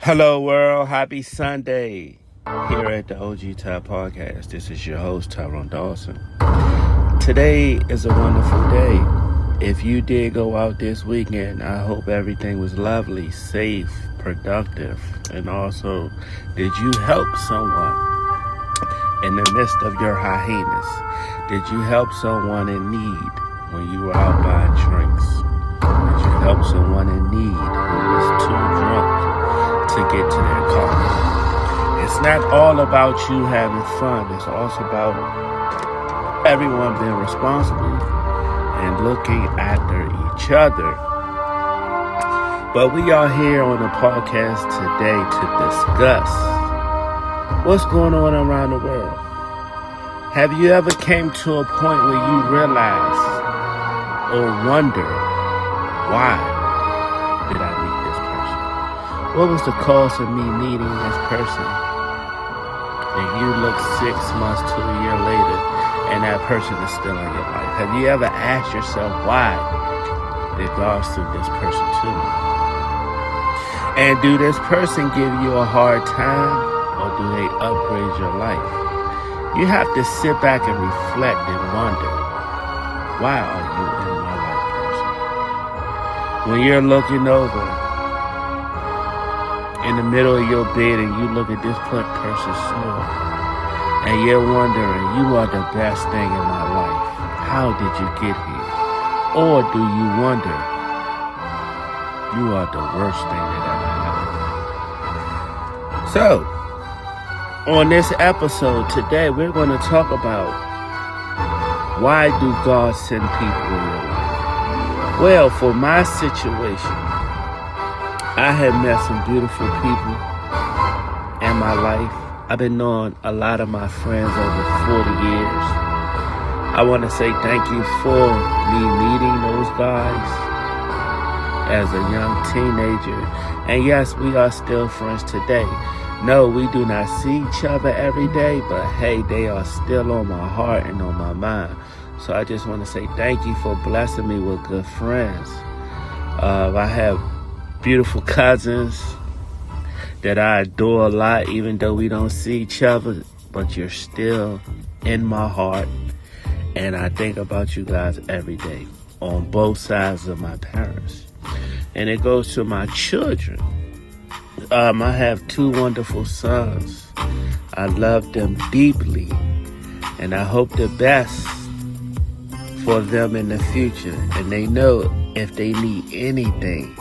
Hello, world. Happy Sunday. Here at the OG Ty Podcast, this is your host, Tyrone Dawson. Today is a wonderful day. If you did go out this weekend, I hope everything was lovely, safe, productive, and also, did you help someone in the midst of your hiatus? Did you help someone in need when you were out buying drinks? Did you help someone in need who was too drunk to get to their car? It's not all about you having fun. It's also about everyone being responsible and looking after each other. But we are here on the podcast today to discuss what's going on around the world. Have you ever came to a point where you realize or wonder, why did I meet this person? What was the cause of me meeting this person? And you look 6 months to a year later, and that person is still in your life. Have you ever asked yourself, why did God send this person to me? And do this person give you a hard time, or do they upgrade your life? You have to sit back and reflect and wonder, why are you in my life, person? When you're looking over in the middle of your bed and you look at this person snore, and you're wondering, you are the best thing in my life. How did you get here? Or do you wonder, you are the worst thing that ever happened? So, on this episode today, we're going to talk about, why do God send people in your life? Well, for my situation, I have met some beautiful people in my life. I've been knowing a lot of my friends over 40 years. I want to say thank you for me meeting those guys as a young teenager. And yes, we are still friends today. No, we do not see each other every day, but hey, they are still on my heart and on my mind. So I just want to say thank you for blessing me with good friends. I have beautiful cousins that I adore a lot, even though we don't see each other, but you're still in my heart. And I think about you guys every day on both sides of my parents. And it goes to my children. I have 2 wonderful sons. I love them deeply, and I hope the best for them in the future. And they know if they need anything,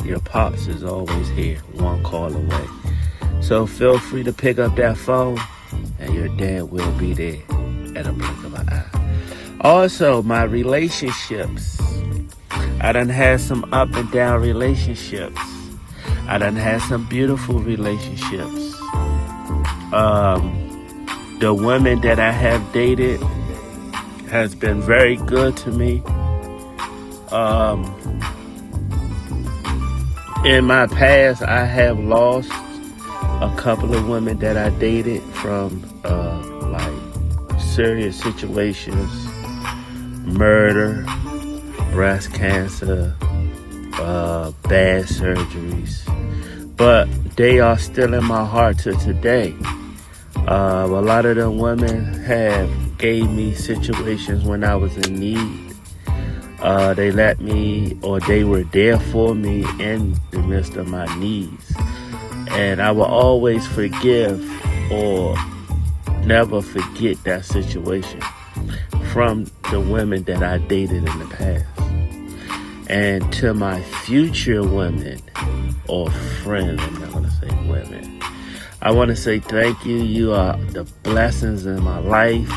your pops is always here, one call away. So feel free to pick up that phone, and your dad will be there at a blink of an eye. Also, my relationships. I done had some up and down relationships. I done had some beautiful relationships. The women that I have dated has been very good to me. In my past, I have lost a couple of women that I dated from like serious situations, murder, breast cancer, bad surgeries. But they are still in my heart to today. A lot of them women have gave me situations when I was in need. They let me, or they were there for me in the midst of my needs. And I will always forgive or never forget that situation from the women that I dated in the past. And to my future women or friends, I'm not going to say women, I want to say thank you. You are the blessings in my life.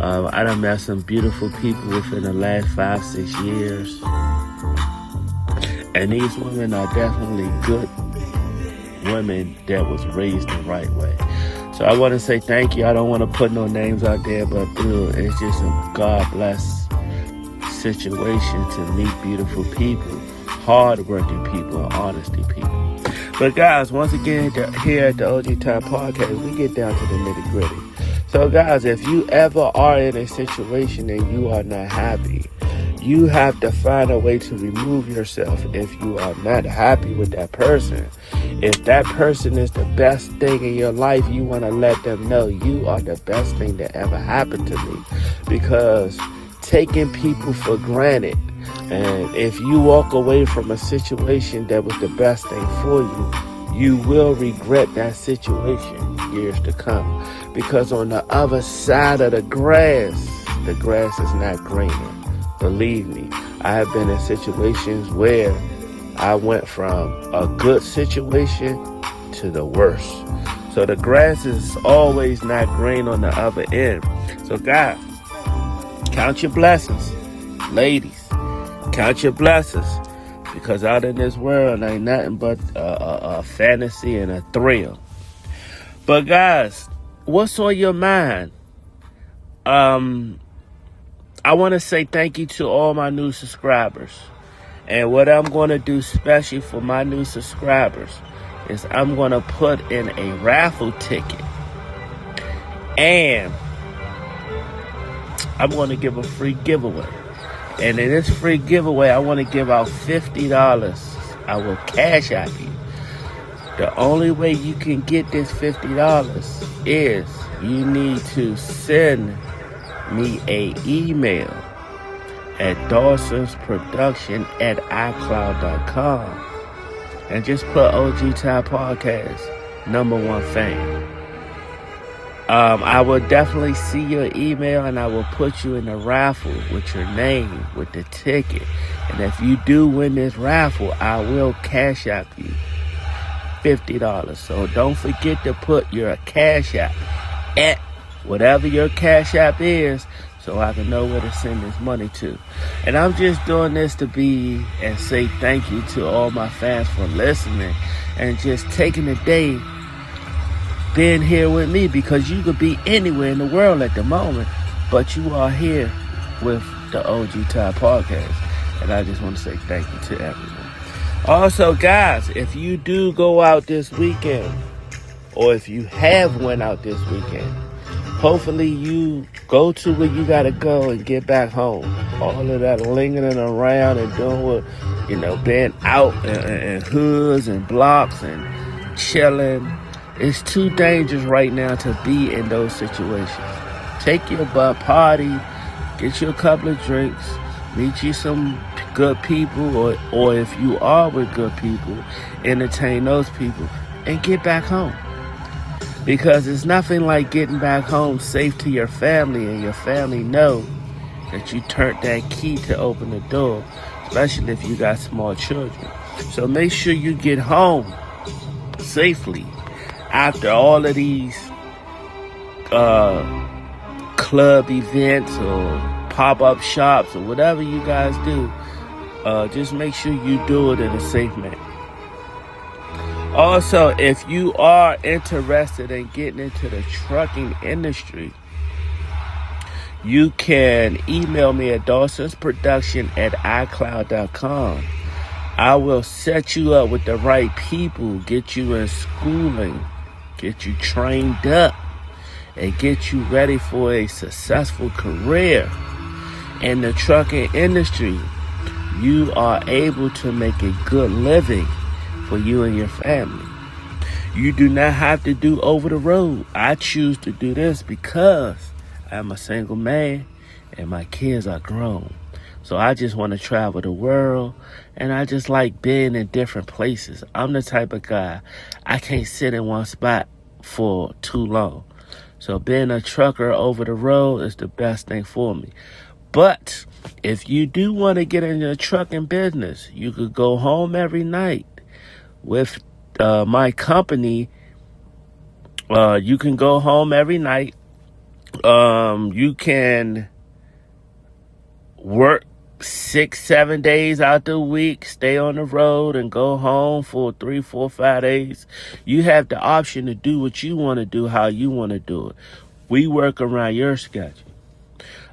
I done met some beautiful people within the last 5-6 years. And these women are definitely good women that was raised the right way. So I want to say thank you. I don't want to put no names out there, but it's just a God bless situation to meet beautiful people, hard-working people, honesty people. But guys, once again, here at the OG Ty Podcast, we get down to the nitty-gritty. So guys, if you ever are in a situation and you are not happy, you have to find a way to remove yourself if you are not happy with that person. If that person is the best thing in your life, you want to let them know you are the best thing that ever happened to me. Because taking people for granted, and if you walk away from a situation that was the best thing for you, you will regret that situation years to come. Because on the other side of the grass is not greener. Believe me, I have been in situations where I went from a good situation to the worst. So the grass is always not green on the other end. So guys, count your blessings. Ladies, count your blessings. Because out in this world ain't nothing but a fantasy and a thrill. But guys, what's on your mind? I want to say thank you to all my new subscribers. And what I'm going to do especially for my new subscribers is I'm going to put in a raffle ticket. And I'm going to give a free giveaway. And in this free giveaway, I want to give out $50. I will cash out you. The only way you can get this $50 is you need to send me an email at dawsonsproduction@icloud.com and just put OG Ty Podcast #1 fan. I will definitely see your email and I will put you in the raffle with your name, with the ticket. And if you do win this raffle, I will cash out you $50. So don't forget to put your cash app at whatever your cash app is so I can know where to send this money to. And I'm just doing this to be and say thank you to all my fans for listening and just taking the day being here with me, because you could be anywhere in the world at the moment, but you are here with the OG Ty Podcast. And I just want to say thank you to everyone. Also, guys, if you do go out this weekend, or if you have went out this weekend, hopefully you go to where you got to go and get back home. All of that lingering around and doing what, being out in hoods and blocks and chilling. It's too dangerous right now to be in those situations. Take your butt, party, get you a couple of drinks, meet you some good people, or if you are with good people, entertain those people, and get back home. Because it's nothing like getting back home safe to your family, and your family know that you turned that key to open the door, especially if you got small children. So make sure you get home safely after all of these club events or pop-up shops or whatever you guys do. Just make sure you do it in a safe manner. Also, if you are interested in getting into the trucking industry, you can email me at dawsonsproduction@icloud.com. I will set you up with the right people, get you in schooling, get you trained up, and get you ready for a successful career in the trucking industry. You are able to make a good living for you and your family. You do not have to do over the road. I choose to do this because I'm a single man and my kids are grown. So I just want to travel the world, and I just like being in different places. I'm the type of guy, I can't sit in one spot for too long. So being a trucker over the road is the best thing for me. But if you do want to get into the trucking business, you could go home every night with my company. You can go home every night. You can work 6-7 days out the week, stay on the road, and go home for 3, 4, 5 days. You have the option to do what you want to do, how you want to do it. We work around your schedule.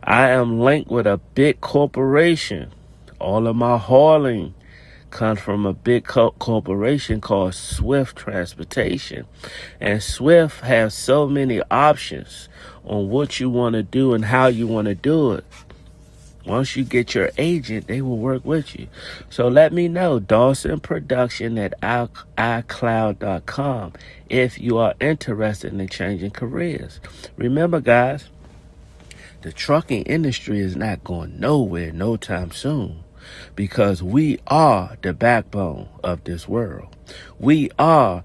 I am linked with a big corporation. All of my hauling comes from a big corporation called Swift Transportation. And Swift has so many options on what you want to do and how you want to do it. Once you get your agent, they will work with you. So let me know, Dawson Production at iCloud.com, if you are interested in changing careers. Remember, guys, the trucking industry is not going nowhere no time soon, because we are the backbone of this world. We are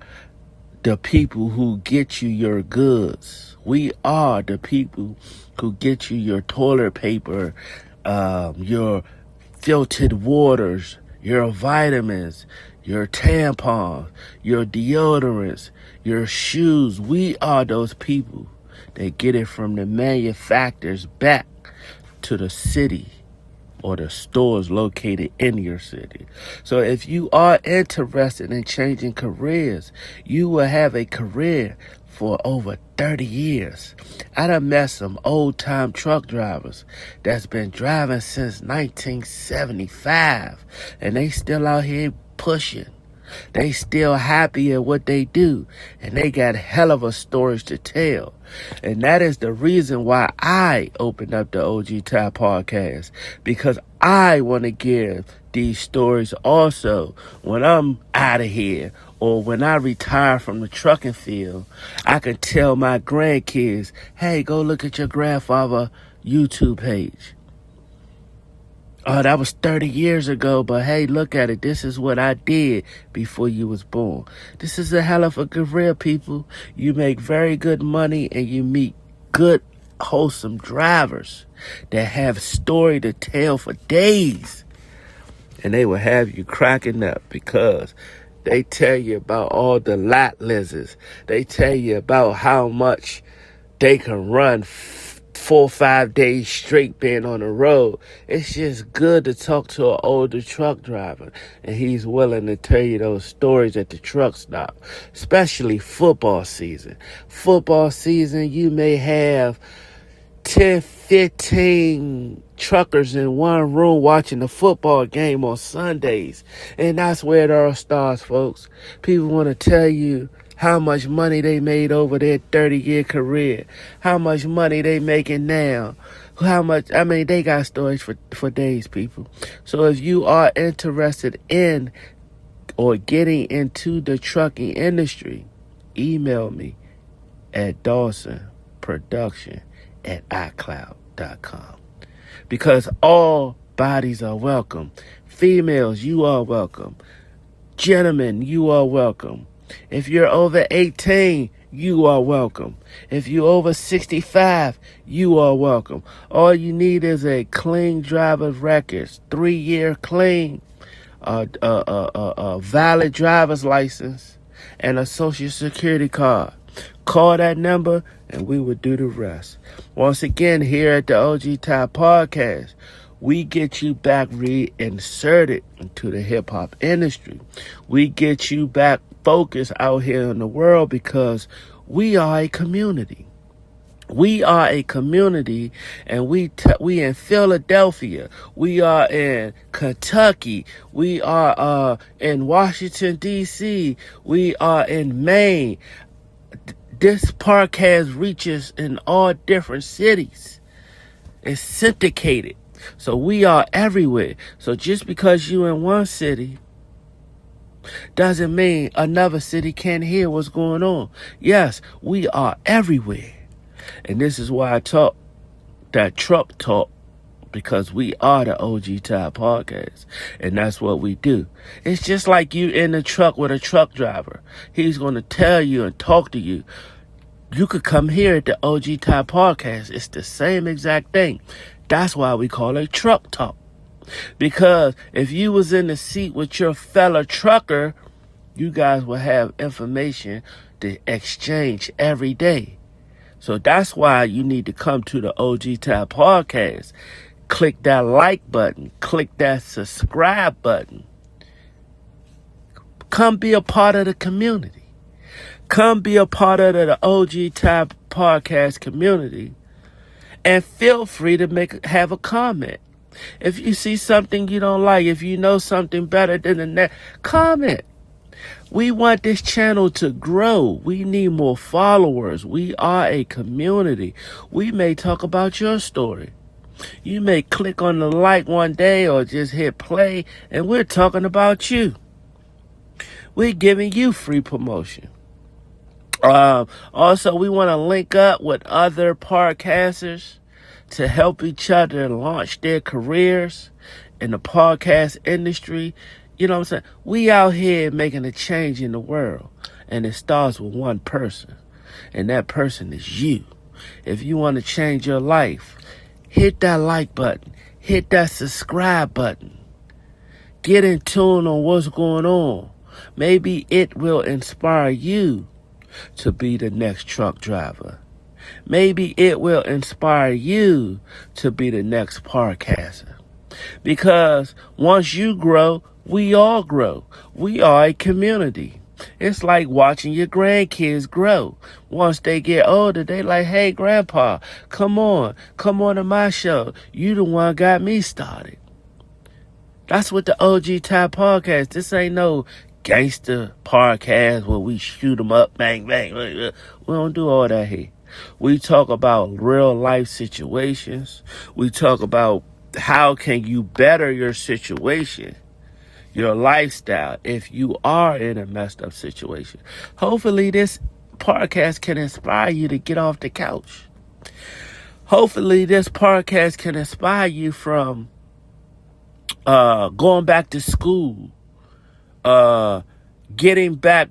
the people who get you your goods. We are the people who get you your toilet paper, your filtered waters, your vitamins, your tampons, your deodorants, your shoes. We are those people that get it from the manufacturers back to the city or the stores located in your city. So if you are interested in changing careers, you will have a career for over 30 years. I done met some old-time truck drivers that's been driving since 1975, and they still out here pushing. They still happy at what they do, and they got hell of a stories to tell. And that is the reason why I opened up the OG Ty podcast, because I want to give these stories also when I'm out of here, or when I retire from the trucking field. I can tell my grandkids, hey, go look at your grandfather YouTube page. Oh, that was 30 years ago, but hey, look at it. This is what I did before you was born. This is a hell of a career, people. You make very good money, and you meet good, wholesome drivers that have story to tell for days. And they will have you cracking up, because they tell you about all the lot lizards. They tell you about how much they can run 4 or 5 days straight being on the road. It's just good to talk to an older truck driver, and he's willing to tell you those stories at the truck stop, especially football season. Football season, you may have 10, 15 truckers in one room watching the football game on Sundays. And that's where it all starts, folks. People want to tell you how much money they made over their 30-year career, how much money they making now, they got stories for days, people. So if you are interested in or getting into the trucking industry, email me at dawsonproduction@icloud.com, because all bodies are welcome. Females, you are welcome. Gentlemen, you are welcome. If you're over 18, you are welcome. If you're over 65, you are welcome. All you need is a clean driver's records, 3-year clean, valid driver's license, and a social security card. Call that number and we will do the rest. Once again, here at the OG Ty podcast, we get you back reinserted into the hip-hop industry. We get you back focused out here in the world, because we are a community. We are a community, and we in Philadelphia. We are in Kentucky. We are in Washington, D.C. We are in Maine. This podcast reaches in all different cities. It's syndicated. So we are everywhere. So just because you in one city doesn't mean another city can't hear what's going on. Yes, we are everywhere. And this is why I talk that truck talk, because we are the OG Ty podcast, and that's what we do. It's just like you in the truck with a truck driver. He's going to tell you and talk to you. You could come here at the OG Ty podcast. It's the same exact thing. That's why we call it truck talk. Because if you was in the seat with your fellow trucker, you guys will have information to exchange every day. So that's why you need to come to the OG Ty podcast. Click that like button. Click that subscribe button. Come be a part of the community. Come be a part of the OG Ty podcast community. And feel free to have a comment. If you see something you don't like, if you know something better than the next, comment. We want this channel to grow. We need more followers. We are a community. We may talk about your story. You may click on the like one day or just hit play, and we're talking about you. We're giving you free promotion. Also, we want to link up with other podcasters to help each other launch their careers in the podcast industry. You know what I'm saying? We out here making a change in the world, and it starts with one person, and that person is you. If you want to change your life, hit that like button, hit that subscribe button, get in tune on what's going on. Maybe it will inspire you to be the next truck driver. Maybe it will inspire you to be the next podcaster. Because once you grow, we all grow. We are a community. It's like watching your grandkids grow. Once they get older, they like, hey, Grandpa, come on to my show. You the one got me started. That's what the OG Type Podcast. This ain't no gangster podcast where we shoot them up, bang, bang. We don't do all that here. We talk about real life situations. We talk about how can you better your situation, your lifestyle, if you are in a messed up situation. Hopefully this podcast can inspire you to get off the couch. Hopefully this podcast can inspire you from going back to school, getting back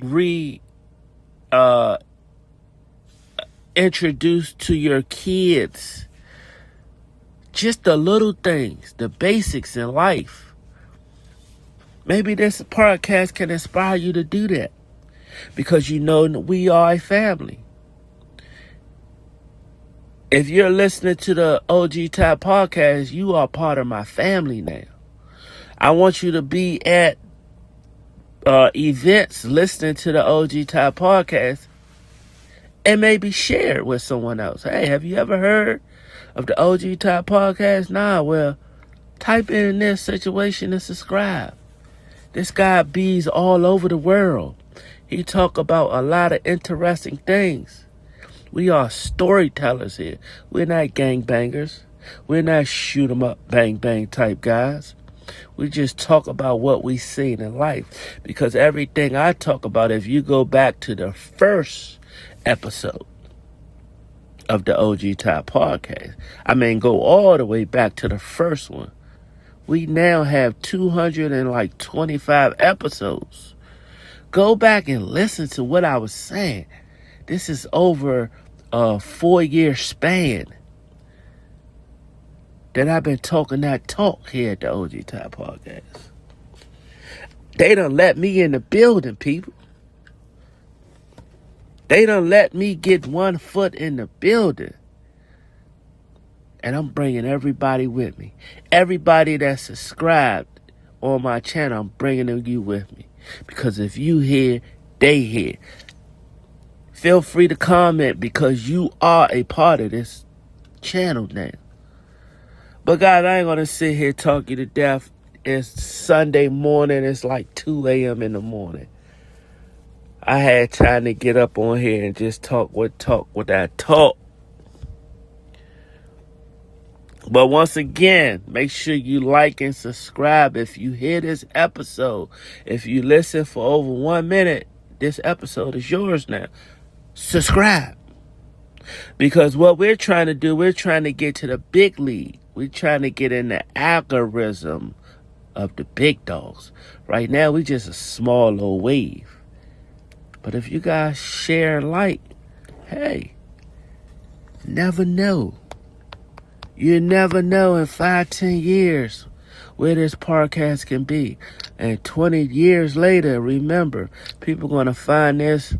introduced to your kids. Just the little things, the basics in life. Maybe this podcast can inspire you to do that, because you know we are a family. If you're listening to the OG Type Podcast, you are part of my family now. I want you to be at events listening to the OG Type Podcast and maybe share it with someone else. Hey, have you ever heard of the OG Type Podcast? Nah, well, type in this situation and subscribe. This guy bees all over the world. He talk about a lot of interesting things. We are storytellers here. We're not gangbangers. We're not shoot 'em up, bang, bang type guys. We just talk about what we seen in life. Because everything I talk about, if you go back to the first episode of the OG Type Podcast, go all the way back to the first one. We now have 225 episodes. Go back and listen to what I was saying. This is over a 4-year span that I've been talking that talk here at the OG Type Podcast. They done let me in the building, people. They done let me get one foot in the building. And I'm bringing everybody with me. Everybody that's subscribed on my channel, I'm bringing you with me. Because if you here, they here. Feel free to comment, because you are a part of this channel now. But guys, I ain't going to sit here talk you to death. It's Sunday morning. It's like 2 a.m. in the morning. I had time to get up on here and just talk what I talk. But once again, make sure you like and subscribe if you hear this episode. If you listen for over 1 minute, this episode is yours now. Subscribe. Because what we're trying to do, we're trying to get to the big league. We're trying to get in the algorithm of the big dogs. Right now, we just a small little wave. But if you guys share and like, hey, never know. You never know in 5-10 years where this podcast can be. And 20 years later, remember, people going to find this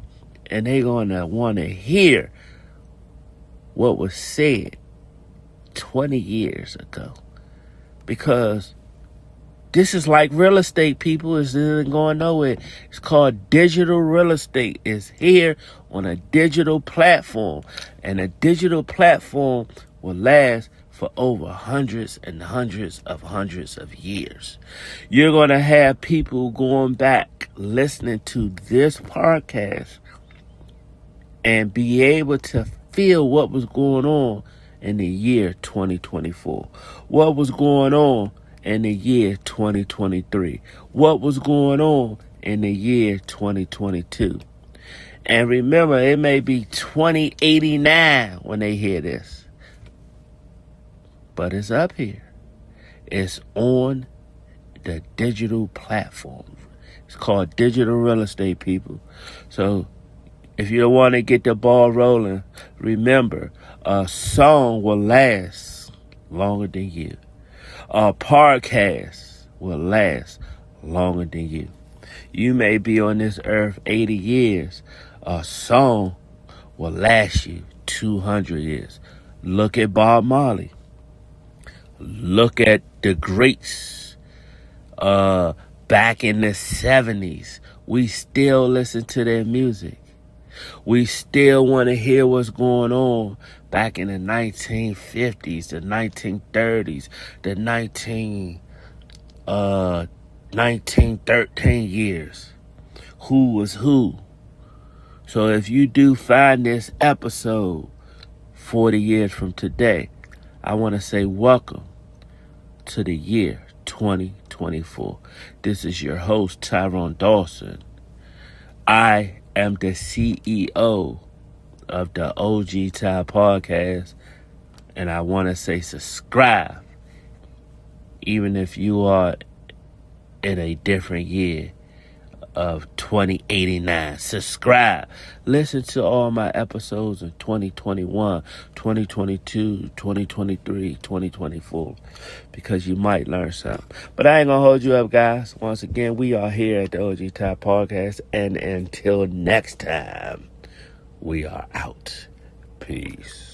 and they're going to want to hear what was said 20 years ago. Because this is like real estate, people. It isn't going nowhere. It's called digital real estate. It's here on a digital platform. And a digital platform will last for over hundreds of years. You're going to have people going back listening to this podcast and be able to feel what was going on in the year 2024? What was going on in the year 2023? What was going on in the year 2022? And remember, it may be 2089 when they hear this, but it's up here. It's on the digital platform. It's called digital real estate, people. So if you want to get the ball rolling, remember, a song will last longer than you. A podcast will last longer than you. You may be on this earth 80 years. A song will last you 200 years. Look at Bob Marley. Look at the greats. Back in the 70s, we still listen to their music. We still want to hear what's going on back in the 1950s, the 1930s, the 1913 years. Who was who? So if you do find this episode 40 years from today, I want to say welcome to the year 2024. This is your host, Tyrone Dawson. I am the CEO of the OG Ty Podcast, and I want to say subscribe, even if you are in a different year of 2089. Subscribe. Listen to all my episodes in 2021, 2022, 2023, 2024, because you might learn something. But I ain't gonna hold you up, guys. Once again, we are here at the OG Ty Podcast, and until next time, we are out. Peace.